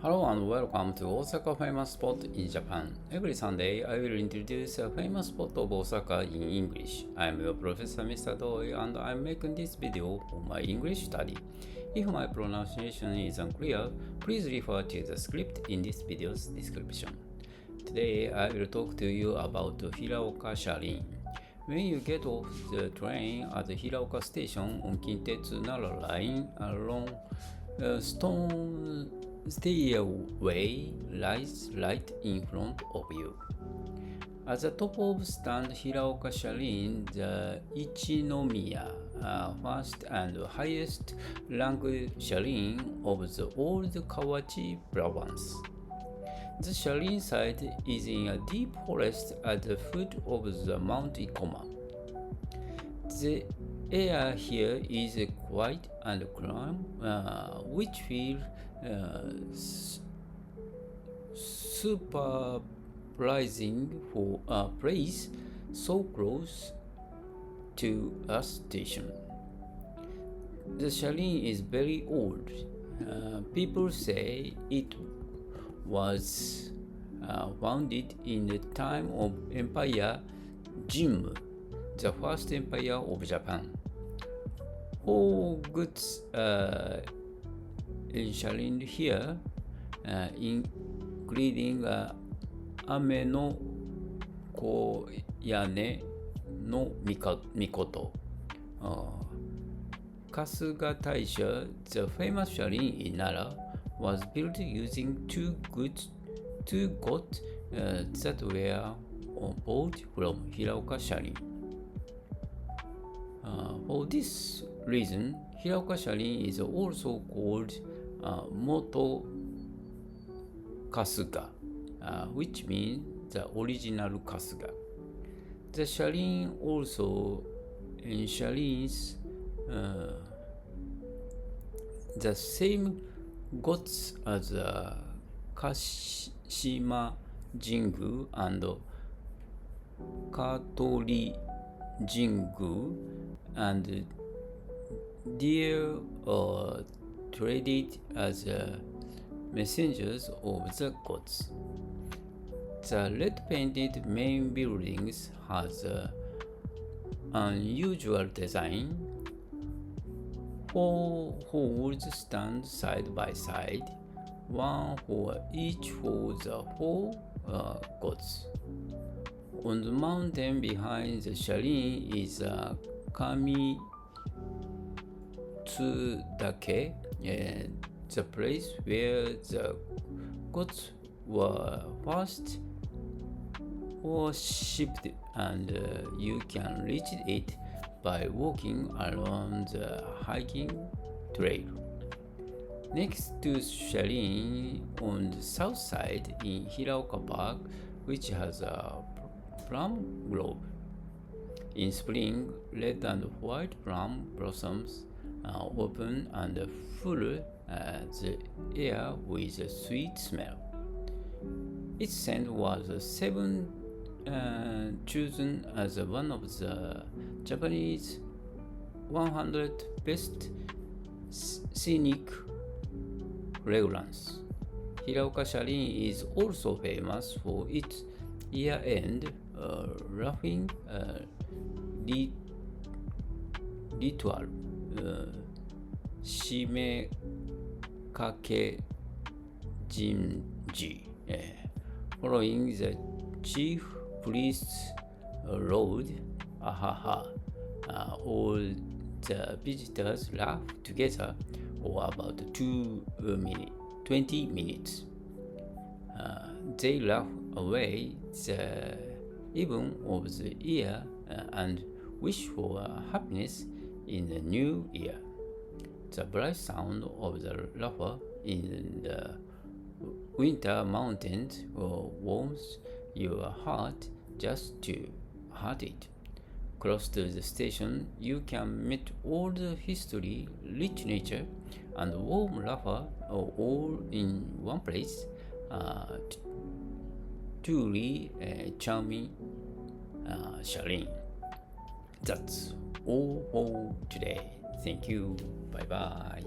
Hello and welcome to Osaka famous spot in Japan. Every Sunday I will introduce a famous spot of Osaka in English. I am your professor Mr. Doi and I am making this video for my English study. If my pronunciation is unclear, please refer to the script in this video's description. Today I will talk to you about Hiraoka Shrine. When you get off the train at Hiraoka Station on Kintetsu Nara Line along stone stairway lies right in front of you. At the top of stand Hiraoka Shrine, the ichinomiya, first and highest ranked shrine of the old Kawachi Province. The shrine site is in a deep forest at the foot of the Mount Ikoma. The air here is quiet and calm, which feels surprising for a place so close to a station. The shrine is very old. People say it was founded in the time of Emperor Jimmu, the first emperor of Japan. All goods enshrined here, including Ame no Koyane no Mikoto. Kasuga Taisha, the famous shrine in Nara, was built using two gods that were bought from Hiraoka Shrine. For this reason, Hiraoka Shrine is also called Moto Kasuga, which means the original Kasuga. The shrine also enshrines the same gods as Kashima Jingu and Katori Jingu, and they are treated as messengers of the gods. The red painted main buildings has an unusual design. 4 halls stand side by side, one for each for the 4 gods. On the mountain behind the shrine is a Kamitsu-dake, the place where the gods were first worshipped, and you can reach it by walking along the hiking trail. Next to shrine on the south side in Hiraoka Park, which has a plum grove. In spring, red and white plum blossoms open and fill the air with a sweet smell. Its scent was chosen as one of the Japanese 100 best scenic fragrance. Hiraoka Shrine is also famous for its year-end laughing ritual, Shimekake Jinji. Following the chief priest's road, all the visitors laugh together for about 20 minutes. They laugh away the evil of the year and wish for happiness in the new year. The bright sound of the laughter in the winter mountains warms your heart just to hear it. Close to the station, you can meet all the history, rich nature, and warm laughter all in one place. Truly charming shrine. That's all for today. Thank you. Bye bye.